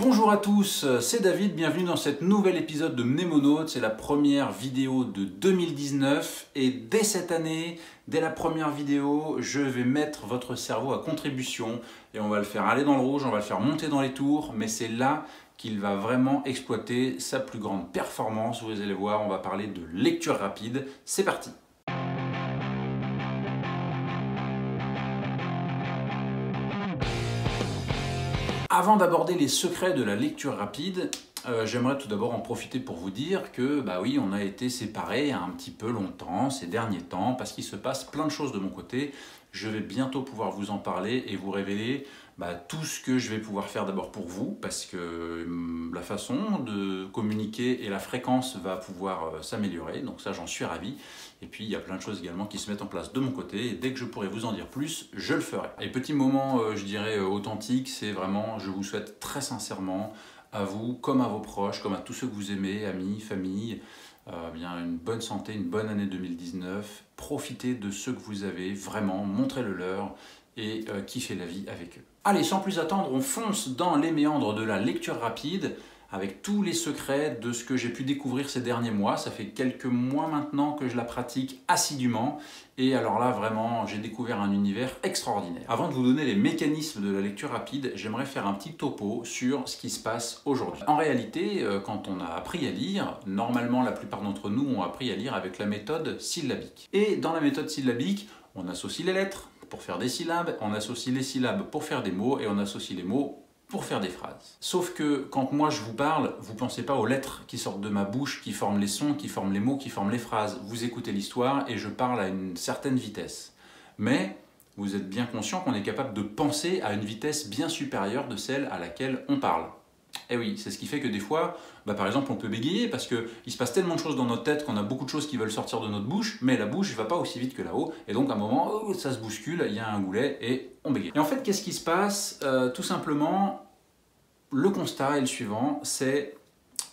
Bonjour à tous, c'est David, bienvenue dans cet nouvel épisode de Mnémonautes. C'est la première vidéo de 2019 et dès cette année, dès la première vidéo, je vais mettre votre cerveau à contribution et on va le faire aller dans le rouge, on va le faire monter dans les tours, mais c'est là qu'il va vraiment exploiter sa plus grande performance. Vous allez voir, on va parler de lecture rapide. C'est parti! Avant d'aborder les secrets de la lecture rapide, j'aimerais tout d'abord en profiter pour vous dire que, oui, on a été séparés un petit peu longtemps ces derniers temps parce qu'il se passe plein de choses de mon côté. Je vais bientôt pouvoir vous en parler et vous révéler tout ce que je vais pouvoir faire d'abord pour vous parce que la façon de communiquer et la fréquence va pouvoir s'améliorer, donc ça j'en suis ravi. Et puis il y a plein de choses également qui se mettent en place de mon côté et dès que je pourrai vous en dire plus, je le ferai. Et petit moment, je dirais authentique, c'est vraiment, je vous souhaite très sincèrement à vous, comme à vos proches, comme à tous ceux que vous aimez, amis, famille, une bonne santé, une bonne année 2019. Profitez de ceux que vous avez, vraiment, montrez-le leur et kiffez la vie avec eux. Allez, sans plus attendre, on fonce dans les méandres de la lecture rapide avec tous les secrets de ce que j'ai pu découvrir ces derniers mois. Ça fait quelques mois maintenant que je la pratique assidûment et alors là vraiment j'ai découvert un univers extraordinaire. Avant de vous donner les mécanismes de la lecture rapide, j'aimerais faire un petit topo sur ce qui se passe aujourd'hui. En réalité, quand on a appris à lire, normalement la plupart d'entre nous ont appris à lire avec la méthode syllabique. Et dans la méthode syllabique, on associe les lettres pour faire des syllabes, on associe les syllabes pour faire des mots et on associe les mots pour faire des phrases. Sauf que quand moi je vous parle, vous ne pensez pas aux lettres qui sortent de ma bouche, qui forment les sons, qui forment les mots, qui forment les phrases. Vous écoutez l'histoire et je parle à une certaine vitesse. Mais vous êtes bien conscient qu'on est capable de penser à une vitesse bien supérieure de celle à laquelle on parle. Et oui, c'est ce qui fait que des fois, par exemple, on peut bégayer parce qu'il se passe tellement de choses dans notre tête qu'on a beaucoup de choses qui veulent sortir de notre bouche, mais la bouche ne va pas aussi vite que là-haut. Et donc, à un moment, ça se bouscule, il y a un goulet et on bégaye. Et en fait, qu'est-ce qui se passe? Tout simplement, le constat est le suivant, c'est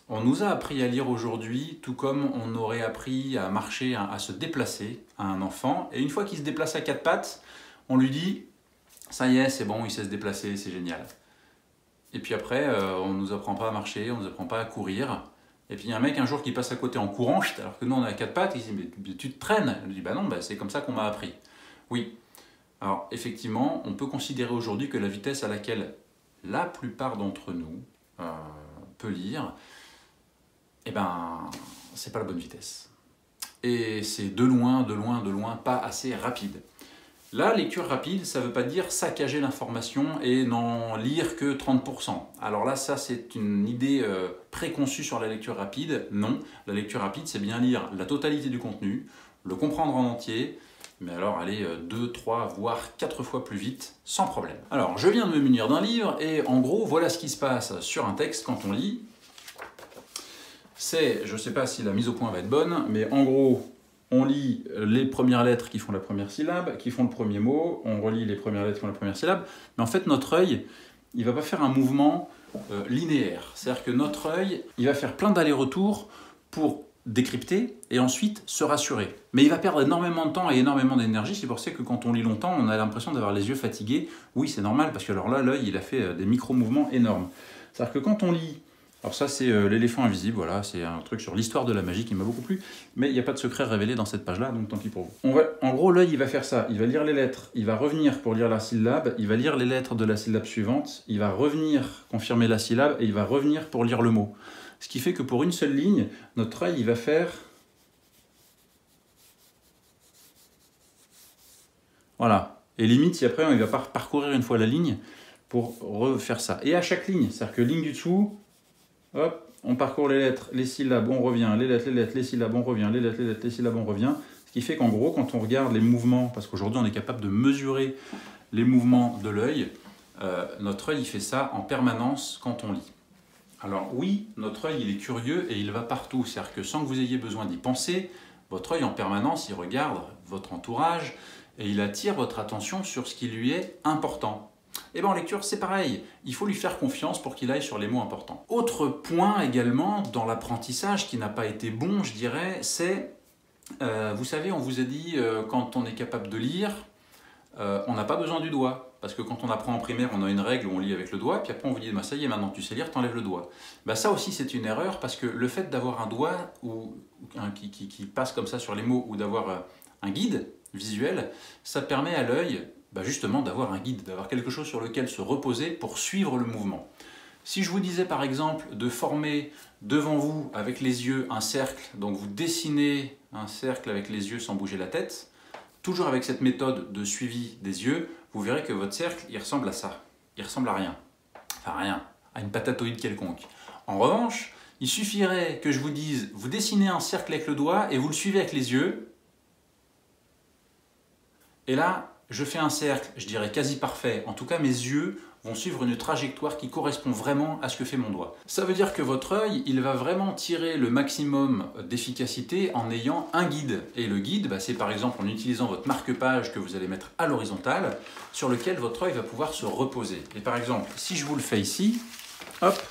on nous a appris à lire aujourd'hui, tout comme on aurait appris à marcher, à se déplacer à un enfant. Et une fois qu'il se déplace à quatre pattes, on lui dit « ça y est, c'est bon, il sait se déplacer, c'est génial ». Et puis après, on ne nous apprend pas à marcher, on ne nous apprend pas à courir. Et puis il y a un mec un jour qui passe à côté en courant, alors que nous on a quatre pattes, il dit « mais tu te traînes ?» Je lui dis « non, c'est comme ça qu'on m'a appris ». Oui, alors effectivement, on peut considérer aujourd'hui que la vitesse à laquelle la plupart d'entre nous peut lire, c'est pas la bonne vitesse. Et c'est de loin, pas assez rapide. La lecture rapide, ça ne veut pas dire saccager l'information et n'en lire que 30%. Alors là, ça c'est une idée préconçue sur la lecture rapide. Non, la lecture rapide, c'est bien lire la totalité du contenu, le comprendre en entier, mais alors aller 2, 3, voire 4 fois plus vite, sans problème. Alors, je viens de me munir d'un livre et en gros, voilà ce qui se passe sur un texte quand on lit. C'est, je ne sais pas si la mise au point va être bonne, mais en gros, on lit les premières lettres qui font la première syllabe, qui font le premier mot, on relit les premières lettres qui font la première syllabe, mais en fait notre œil, il ne va pas faire un mouvement linéaire. C'est-à-dire que notre œil, il va faire plein d'allers-retours pour décrypter et ensuite se rassurer. Mais il va perdre énormément de temps et énormément d'énergie, c'est pour ça que quand on lit longtemps, on a l'impression d'avoir les yeux fatigués. Oui, c'est normal, parce que alors là, l'œil, il a fait des micro-mouvements énormes. C'est-à-dire que quand on lit, alors ça c'est l'éléphant invisible, voilà, c'est un truc sur l'histoire de la magie qui m'a beaucoup plu, mais il n'y a pas de secret révélé dans cette page-là, donc tant pis pour vous. En gros, l'œil, il va faire ça, il va lire les lettres, il va revenir pour lire la syllabe, il va lire les lettres de la syllabe suivante, il va revenir confirmer la syllabe, et il va revenir pour lire le mot. Ce qui fait que pour une seule ligne, notre œil, il va faire... Voilà. Et limite, si après, on ne va pas parcourir une fois la ligne pour refaire ça. Et à chaque ligne, c'est-à-dire que ligne du dessous, hop, on parcourt les lettres, les syllabes, on revient, les lettres, les syllabes, on revient, les lettres, les syllabes, on revient. Ce qui fait qu'en gros, quand on regarde les mouvements, parce qu'aujourd'hui, on est capable de mesurer les mouvements de l'œil, notre œil, il fait ça en permanence quand on lit. Alors oui, notre œil, il est curieux et il va partout. C'est-à-dire que sans que vous ayez besoin d'y penser, votre œil en permanence, il regarde votre entourage et il attire votre attention sur ce qui lui est important. Et bien en lecture, c'est pareil. Il faut lui faire confiance pour qu'il aille sur les mots importants. Autre point également dans l'apprentissage qui n'a pas été bon, je dirais, c'est, vous savez, on vous a dit, quand on est capable de lire, on n'a pas besoin du doigt. parce que quand on apprend en primaire, on a une règle où on lit avec le doigt, puis après on vous dit bah, ça y est, maintenant tu sais lire, t'enlèves le doigt. Bah, ça aussi c'est une erreur, parce que le fait d'avoir un doigt qui passe comme ça sur les mots, ou d'avoir un guide visuel, ça permet à l'œil justement d'avoir un guide, d'avoir quelque chose sur lequel se reposer pour suivre le mouvement. Si je vous disais par exemple de former devant vous avec les yeux un cercle, donc vous dessinez un cercle avec les yeux sans bouger la tête, toujours avec cette méthode de suivi des yeux, vous verrez que votre cercle il ressemble à ça, il ressemble à rien, enfin rien, à une patatoïde quelconque. En revanche, il suffirait que je vous dise, vous dessinez un cercle avec le doigt et vous le suivez avec les yeux, et là, je fais un cercle, je dirais quasi parfait. En tout cas, mes yeux vont suivre une trajectoire qui correspond vraiment à ce que fait mon doigt. Ça veut dire que votre œil, il va vraiment tirer le maximum d'efficacité en ayant un guide. Et le guide, c'est par exemple en utilisant votre marque-page que vous allez mettre à l'horizontale, sur lequel votre œil va pouvoir se reposer. Et par exemple, si je vous le fais ici, hop,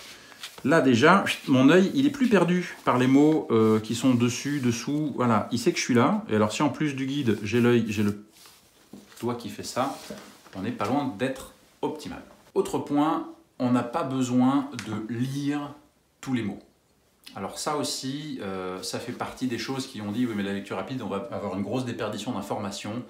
là déjà, mon œil, il est plus perdu par les mots qui sont dessus, dessous. Voilà, il sait que je suis là. Et alors si en plus du guide, j'ai l'œil, j'ai le doigt qui fait ça, on n'est pas loin d'être optimal. Autre point, on n'a pas besoin de lire tous les mots. Alors ça aussi, ça fait partie des choses qui ont dit oui mais la lecture rapide, on va avoir une grosse déperdition d'informations.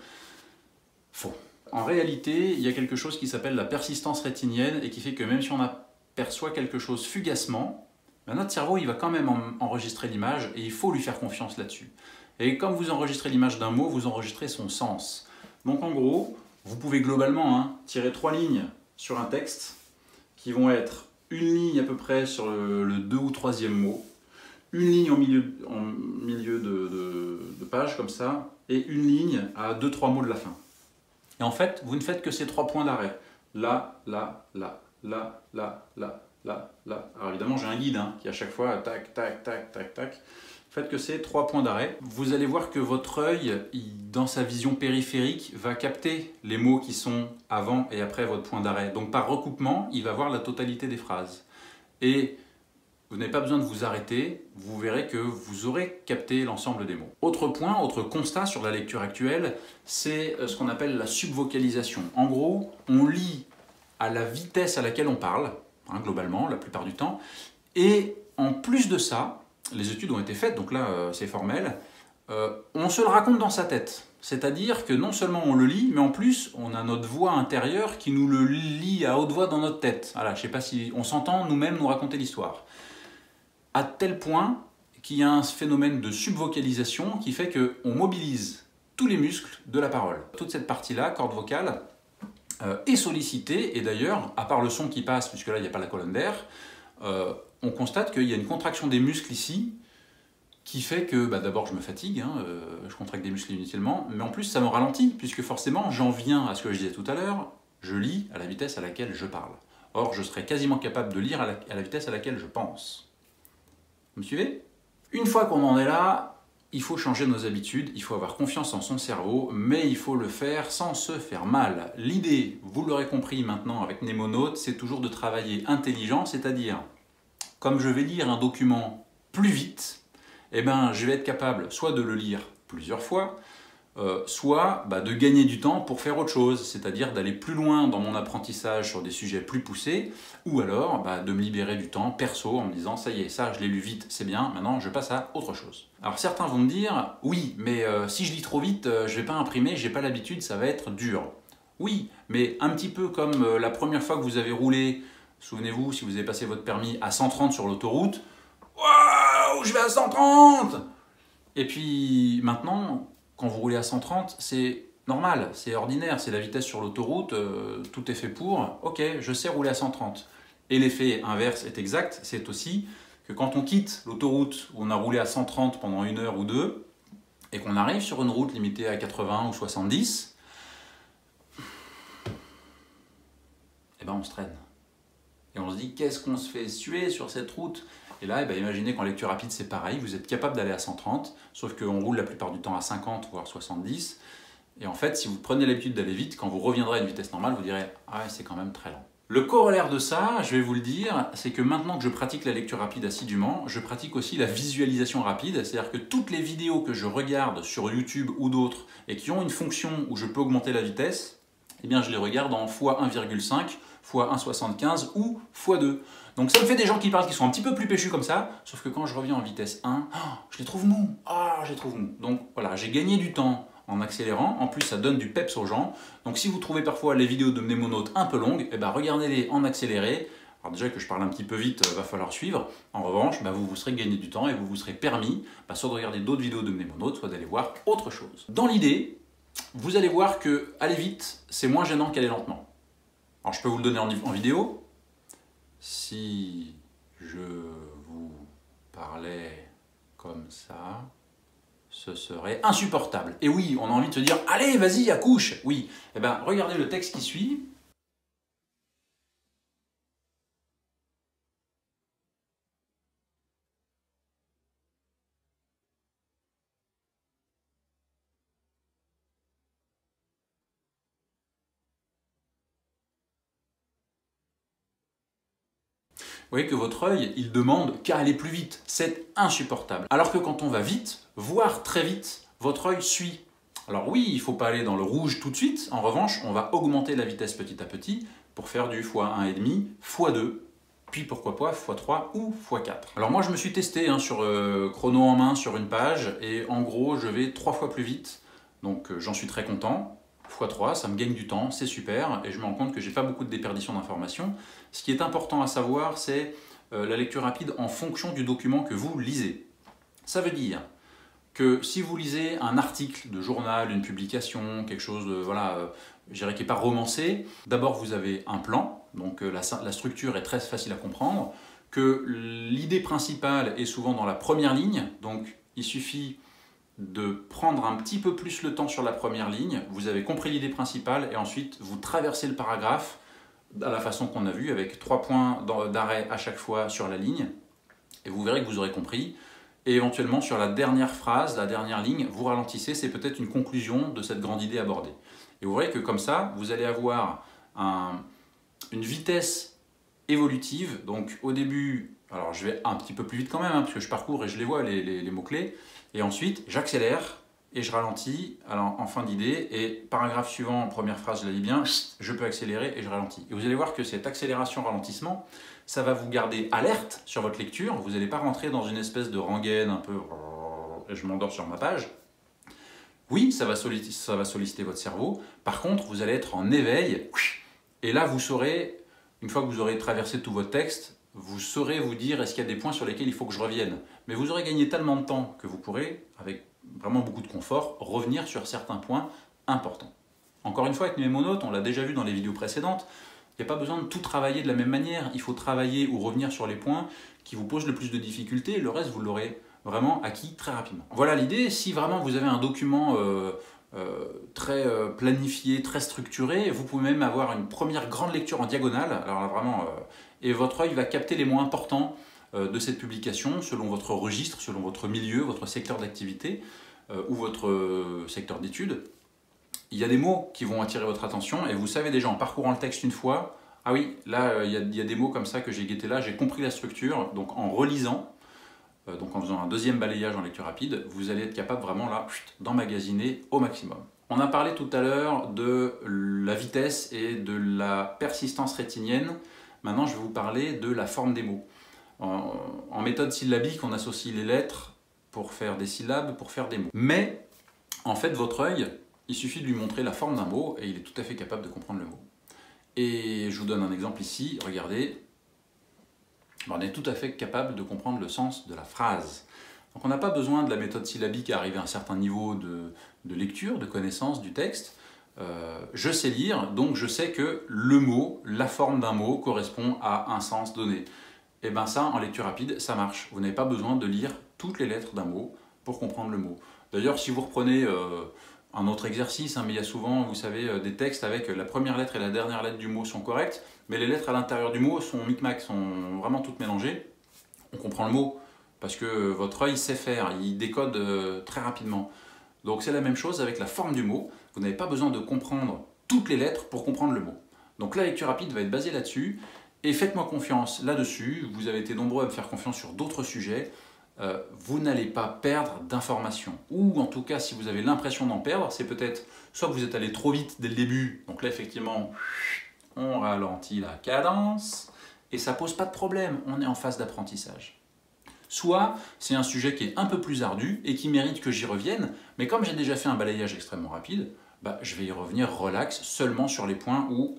Faux. En réalité, il y a quelque chose qui s'appelle la persistance rétinienne et qui fait que même si on aperçoit quelque chose fugacement, notre cerveau il va quand même enregistrer l'image et il faut lui faire confiance là-dessus. Et comme vous enregistrez l'image d'un mot, vous enregistrez son sens. Donc en gros, vous pouvez globalement tirer 3 lignes sur un texte qui vont être une ligne à peu près sur le 2 ou 3e mot, une ligne en milieu de page comme ça, et une ligne à 2-3 mots de la fin. Et en fait, vous ne faites que ces 3 points d'arrêt. Là, là, là, là, là, là, là, là. Alors évidemment, j'ai un guide qui à chaque fois, tac, tac, tac, tac, tac. Faites que ces 3 points d'arrêt. Vous allez voir que votre œil, dans sa vision périphérique, va capter les mots qui sont avant et après votre point d'arrêt. Donc par recoupement, il va voir la totalité des phrases. Et vous n'avez pas besoin de vous arrêter, vous verrez que vous aurez capté l'ensemble des mots. Autre point, autre constat sur la lecture actuelle, c'est ce qu'on appelle la subvocalisation. En gros, on lit à la vitesse à laquelle on parle, globalement, la plupart du temps, et en plus de ça, les études ont été faites, donc là c'est formel, on se le raconte dans sa tête. C'est-à-dire que non seulement on le lit, mais en plus on a notre voix intérieure qui nous le lit à haute voix dans notre tête. Voilà, je ne sais pas si on s'entend nous-mêmes nous raconter l'histoire. À tel point qu'il y a un phénomène de subvocalisation qui fait qu'on mobilise tous les muscles de la parole. Toute cette partie-là, corde vocale, est sollicitée, et d'ailleurs, à part le son qui passe, puisque là il n'y a pas la colonne d'air, on constate qu'il y a une contraction des muscles ici qui fait que d'abord je me fatigue, je contracte des muscles inutilement, mais en plus ça me ralentit, puisque forcément j'en viens à ce que je disais tout à l'heure, je lis à la vitesse à laquelle je parle. Or je serais quasiment capable de lire à la vitesse à laquelle je pense. Vous me suivez? Une fois qu'on en est là, il faut changer nos habitudes, il faut avoir confiance en son cerveau, mais il faut le faire sans se faire mal. L'idée, vous l'aurez compris maintenant avec Mnemonote, c'est toujours de travailler intelligent, c'est-à-dire comme je vais lire un document plus vite, je vais être capable soit de le lire plusieurs fois, soit de gagner du temps pour faire autre chose, c'est-à-dire d'aller plus loin dans mon apprentissage sur des sujets plus poussés, ou alors de me libérer du temps perso en me disant ça y est, ça je l'ai lu vite, c'est bien, maintenant je passe à autre chose. Alors certains vont me dire, oui, mais si je lis trop vite, je vais pas imprimer, j'ai pas l'habitude, ça va être dur. Oui, mais un petit peu comme la première fois que vous avez roulé, souvenez-vous, si vous avez passé votre permis à 130 sur l'autoroute, waouh, je vais à 130! Et puis maintenant, quand vous roulez à 130, c'est normal, c'est ordinaire, c'est la vitesse sur l'autoroute, tout est fait pour, ok, je sais rouler à 130. Et l'effet inverse est exact, c'est aussi que quand on quitte l'autoroute où on a roulé à 130 pendant 1 heure ou 2, et qu'on arrive sur une route limitée à 80 ou 70, on se traîne. Et on se dit, qu'est-ce qu'on se fait suer sur cette route? Et là, imaginez qu'en lecture rapide, c'est pareil, vous êtes capable d'aller à 130, sauf qu'on roule la plupart du temps à 50, voire 70. Et en fait, si vous prenez l'habitude d'aller vite, quand vous reviendrez à une vitesse normale, vous direz « Ah ouais, c'est quand même très lent ». Le corollaire de ça, je vais vous le dire, c'est que maintenant que je pratique la lecture rapide assidûment, je pratique aussi la visualisation rapide, c'est-à-dire que toutes les vidéos que je regarde sur YouTube ou d'autres, et qui ont une fonction où je peux augmenter la vitesse, eh bien je les regarde en x1,5, x1,75 ou x2. Donc ça me fait des gens qui parlent qui sont un petit peu plus péchus comme ça, sauf que quand je reviens en vitesse 1, je les trouve mous. Je les trouve mous. Donc voilà, j'ai gagné du temps en accélérant, en plus ça donne du peps aux gens. Donc si vous trouvez parfois les vidéos de Mnémonautes un peu longues, eh ben, regardez-les en accéléré. Alors déjà que je parle un petit peu vite, va falloir suivre. En revanche, vous vous serez gagné du temps et vous vous serez permis soit de regarder d'autres vidéos de Mnémonautes, soit d'aller voir autre chose. Dans l'idée, vous allez voir que aller vite, c'est moins gênant qu'aller lentement. Alors je peux vous le donner en vidéo. Si je vous parlais comme ça, ce serait insupportable. Et oui, on a envie de se dire « Allez, vas-y, accouche !» Oui, eh bien, regardez le texte qui suit. Vous voyez que votre œil, il demande qu'à aller plus vite. C'est insupportable. Alors que quand on va vite, voire très vite, votre œil suit. Alors oui, il ne faut pas aller dans le rouge tout de suite. En revanche, on va augmenter la vitesse petit à petit pour faire du x1,5, x2, puis pourquoi pas x3 ou x4. Alors moi, je me suis testé sur chrono en main sur une page et en gros, je vais 3 fois plus vite. Donc j'en suis très content. x3, ça me gagne du temps, c'est super, et je me rends compte que j'ai pas beaucoup de déperdition d'informations. Ce qui est important à savoir, c'est la lecture rapide en fonction du document que vous lisez. Ça veut dire que si vous lisez un article de journal, une publication, quelque chose de, je dirais qui n'est pas romancé, d'abord vous avez un plan, donc la structure est très facile à comprendre, que l'idée principale est souvent dans la première ligne, donc il suffit de prendre un petit peu plus le temps sur la première ligne, vous avez compris l'idée principale et ensuite vous traversez le paragraphe à la façon qu'on a vu avec 3 points d'arrêt à chaque fois sur la ligne et vous verrez que vous aurez compris et éventuellement sur la dernière phrase, la dernière ligne, vous ralentissez, c'est peut-être une conclusion de cette grande idée abordée. Et vous verrez que comme ça, vous allez avoir une vitesse évolutive, donc au début, alors je vais un petit peu plus vite quand même parce que je parcours et je les vois les mots-clés. Et ensuite, j'accélère et je ralentis en fin d'idée. Et paragraphe suivant, première phrase, je la lis bien, je peux accélérer et je ralentis. Et vous allez voir que cette accélération-ralentissement, ça va vous garder alerte sur votre lecture. Vous n'allez pas rentrer dans une espèce de rengaine un peu et je m'endors sur ma page. Oui, ça va solliciter votre cerveau. Par contre, vous allez être en éveil. Et là, vous saurez, une fois que vous aurez traversé tout votre texte, vous saurez vous dire est-ce qu'il y a des points sur lesquels il faut que je revienne. Mais vous aurez gagné tellement de temps que vous pourrez, avec vraiment beaucoup de confort, revenir sur certains points importants. Encore une fois, avec Mnémonautes, on l'a déjà vu dans les vidéos précédentes, il n'y a pas besoin de tout travailler de la même manière. Il faut travailler ou revenir sur les points qui vous posent le plus de difficultés. Le reste, vous l'aurez vraiment acquis très rapidement. Voilà l'idée. Si vraiment vous avez un document très planifié, très structuré, vous pouvez même avoir une première grande lecture en diagonale. Alors là, vraiment, et votre œil va capter les mots importants de cette publication selon votre registre, selon votre milieu, votre secteur d'activité ou votre secteur d'études. Il y a des mots qui vont attirer votre attention et vous savez déjà en parcourant le texte une fois, ah oui, là il y a des mots comme ça que j'ai guetté là, j'ai compris la structure, donc en relisant, donc en faisant un deuxième balayage en lecture rapide, vous allez être capable vraiment là d'emmagasiner au maximum. On a parlé tout à l'heure de la vitesse et de la persistance rétinienne. Maintenant, je vais vous parler de la forme des mots. En méthode syllabique, on associe les lettres pour faire des syllabes, pour faire des mots. Mais, en fait, votre œil, il suffit de lui montrer la forme d'un mot et il est tout à fait capable de comprendre le mot. Et je vous donne un exemple ici, regardez. On est tout à fait capable de comprendre le sens de la phrase. Donc on n'a pas besoin de la méthode syllabique à arriver à un certain niveau de lecture, de connaissance du texte. Je sais lire, donc je sais que le mot, la forme d'un mot correspond à un sens donné. Et bien ça, en lecture rapide, ça marche. Vous n'avez pas besoin de lire toutes les lettres d'un mot pour comprendre le mot. D'ailleurs, si vous reprenez un autre exercice, mais il y a souvent, vous savez, des textes avec la première lettre et la dernière lettre du mot sont correctes, mais les lettres à l'intérieur du mot sont micmac, sont vraiment toutes mélangées. On comprend le mot parce que votre œil sait faire, il décode très rapidement. Donc c'est la même chose avec la forme du mot. Vous n'avez pas besoin de comprendre toutes les lettres pour comprendre le mot. Donc la lecture rapide va être basée là-dessus. Et faites-moi confiance là-dessus. Vous avez été nombreux à me faire confiance sur d'autres sujets. vous n'allez pas perdre d'informations. Ou en tout cas, si vous avez l'impression d'en perdre, c'est peut-être soit que vous êtes allé trop vite dès le début, donc là effectivement, on ralentit la cadence, et ça pose pas de problème, on est en phase d'apprentissage. Soit c'est un sujet qui est un peu plus ardu et qui mérite que j'y revienne, mais comme j'ai déjà fait un balayage extrêmement rapide, bah, je vais y revenir relax seulement sur les points où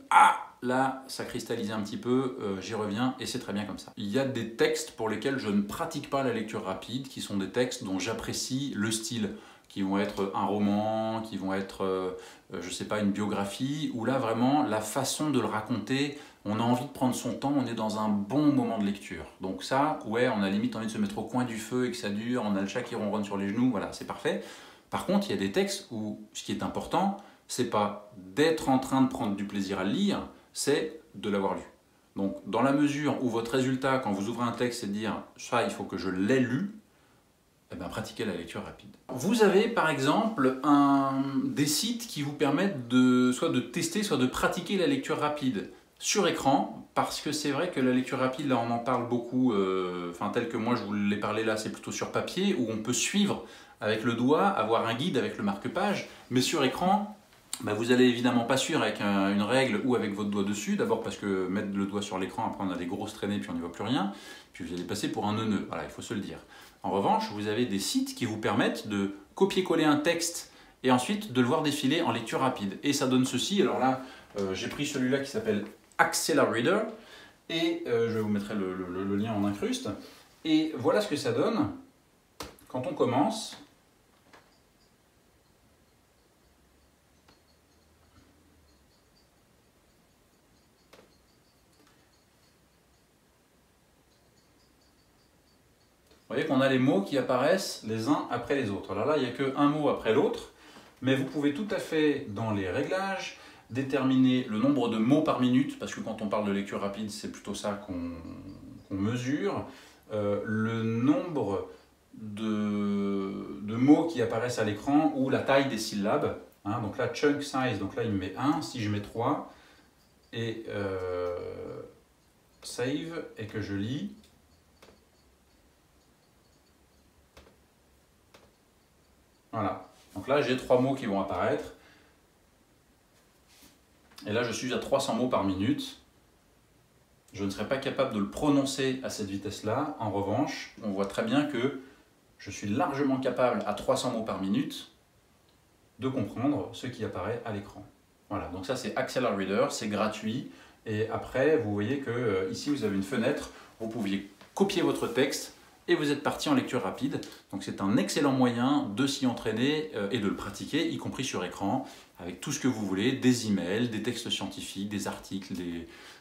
là ça cristallise un petit peu, j'y reviens et c'est très bien comme ça. Il y a des textes pour lesquels je ne pratique pas la lecture rapide, qui sont des textes dont j'apprécie le style, qui vont être un roman, qui vont être, je sais pas, une biographie, où là vraiment la façon de le raconter, on a envie de prendre son temps, on est dans un bon moment de lecture. Donc ça, ouais, on a limite envie de se mettre au coin du feu et que ça dure, on a le chat qui ronronne sur les genoux, voilà, c'est parfait. Par contre, il y a des textes où ce qui est important, c'est pas d'être en train de prendre du plaisir à le lire, c'est de l'avoir lu. Donc, dans la mesure où votre résultat, quand vous ouvrez un texte, c'est de dire « ça, il faut que je l'ai lu », eh bien, pratiquez la lecture rapide. Vous avez, par exemple, des sites qui vous permettent soit de tester, soit de pratiquer la lecture rapide sur écran, parce que c'est vrai que la lecture rapide, là on en parle beaucoup, tel que moi je vous l'ai parlé là, c'est plutôt sur papier, où on peut suivre avec le doigt, avoir un guide avec le marque-page, mais sur écran, bah, vous n'allez évidemment pas suivre avec une règle ou avec votre doigt dessus, d'abord parce que mettre le doigt sur l'écran, après on a des grosses traînées puis on n'y voit plus rien, puis vous allez passer pour un neuneu, voilà, il faut se le dire. En revanche, vous avez des sites qui vous permettent de copier-coller un texte et ensuite de le voir défiler en lecture rapide. Et ça donne ceci, alors là, j'ai pris celui-là qui s'appelle Accelerator, et je vous mettrai le lien en incruste. Et voilà ce que ça donne quand on commence. Vous voyez qu'on a les mots qui apparaissent les uns après les autres. Alors là, il n'y a qu'un mot après l'autre, mais vous pouvez tout à fait, dans les réglages, déterminer le nombre de mots par minute, parce que quand on parle de lecture rapide, c'est plutôt ça qu'on mesure, le nombre de mots qui apparaissent à l'écran ou la taille des syllabes. Hein, donc là, chunk size, donc là il me met 1, si je mets 3, et save, et que je lis, voilà. Donc là, j'ai 3 mots qui vont apparaître. Et là, je suis à 300 mots par minute. Je ne serai pas capable de le prononcer à cette vitesse-là. En revanche, on voit très bien que je suis largement capable, à 300 mots par minute, de comprendre ce qui apparaît à l'écran. Voilà, donc ça c'est Accelerator, c'est gratuit. Et après, vous voyez que ici, vous avez une fenêtre. Vous pouviez copier votre texte et vous êtes parti en lecture rapide. Donc c'est un excellent moyen de s'y entraîner et de le pratiquer, y compris sur écran, avec tout ce que vous voulez, des emails, des textes scientifiques, des articles,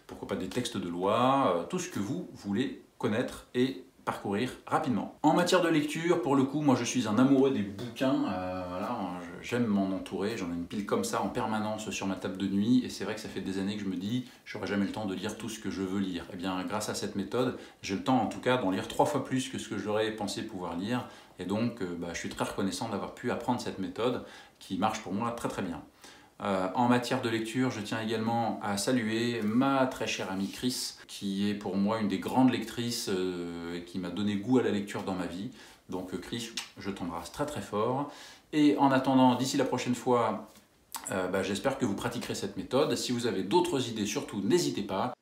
pourquoi pas des textes de loi, tout ce que vous voulez connaître et parcourir rapidement. En matière de lecture, pour le coup, moi je suis un amoureux des bouquins, voilà, j'aime m'en entourer, j'en ai une pile comme ça en permanence sur ma table de nuit, et c'est vrai que ça fait des années que je me dis, j'aurai jamais le temps de lire tout ce que je veux lire. Et bien grâce à cette méthode, j'ai le temps en tout cas d'en lire 3 fois plus que ce que j'aurais pensé pouvoir lire, et donc je suis très reconnaissant d'avoir pu apprendre cette méthode qui marche pour moi très très bien. En matière de lecture, je tiens également à saluer ma très chère amie Chris, qui est pour moi une des grandes lectrices et qui m'a donné goût à la lecture dans ma vie. Donc Chris, je t'embrasse très très fort. Et en attendant, d'ici la prochaine fois, j'espère que vous pratiquerez cette méthode. Si vous avez d'autres idées, surtout, n'hésitez pas.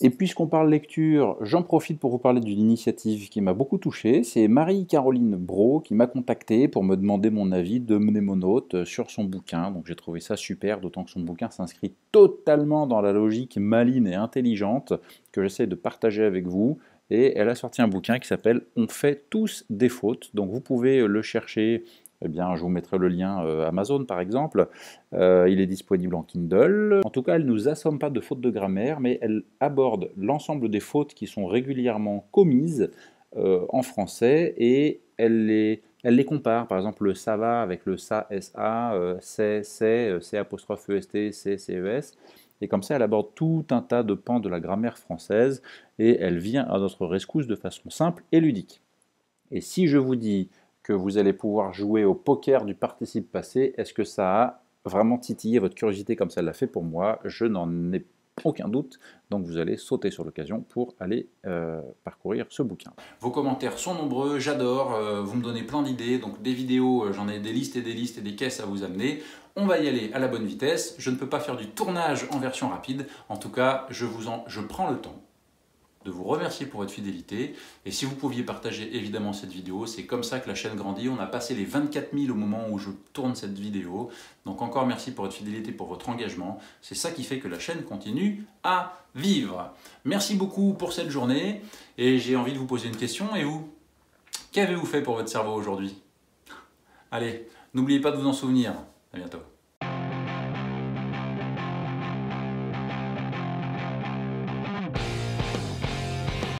Et puisqu'on parle lecture, j'en profite pour vous parler d'une initiative qui m'a beaucoup touché. C'est Marie-Caroline Brault qui m'a contacté pour me demander mon avis de mnémonaute sur son bouquin. Donc j'ai trouvé ça super, d'autant que son bouquin s'inscrit totalement dans la logique maligne et intelligente que j'essaie de partager avec vous. Et elle a sorti un bouquin qui s'appelle « On fait tous des fautes ». Donc vous pouvez le chercher, eh bien, je vous mettrai le lien Amazon par exemple. Il est disponible en Kindle. En tout cas, elle ne nous assomme pas de fautes de grammaire, mais elle aborde l'ensemble des fautes qui sont régulièrement commises en français et elle les compare. Par exemple, le ça va avec le ça, sa, c'est, c apostrophe est, c, ces. Et comme ça, elle aborde tout un tas de pans de la grammaire française et elle vient à notre rescousse de façon simple et ludique. Et si je vous dis que vous allez pouvoir jouer au poker du participe passé, est-ce que ça a vraiment titillé votre curiosité comme ça l'a fait pour moi? Je n'en ai aucun doute. Donc vous allez sauter sur l'occasion pour aller parcourir ce bouquin. Vos commentaires sont nombreux, j'adore, vous me donnez plein d'idées, donc des vidéos, j'en ai des listes et des caisses à vous amener. On va y aller à la bonne vitesse, je ne peux pas faire du tournage en version rapide, en tout cas je prends le temps de vous remercier pour votre fidélité, et si vous pouviez partager évidemment cette vidéo, c'est comme ça que la chaîne grandit. On a passé les 24 000 au moment où je tourne cette vidéo, donc encore merci pour votre fidélité, pour votre engagement, c'est ça qui fait que la chaîne continue à vivre. Merci beaucoup pour cette journée, et j'ai envie de vous poser une question, et vous, qu'avez-vous fait pour votre cerveau aujourd'hui? Allez, n'oubliez pas de vous en souvenir, à bientôt.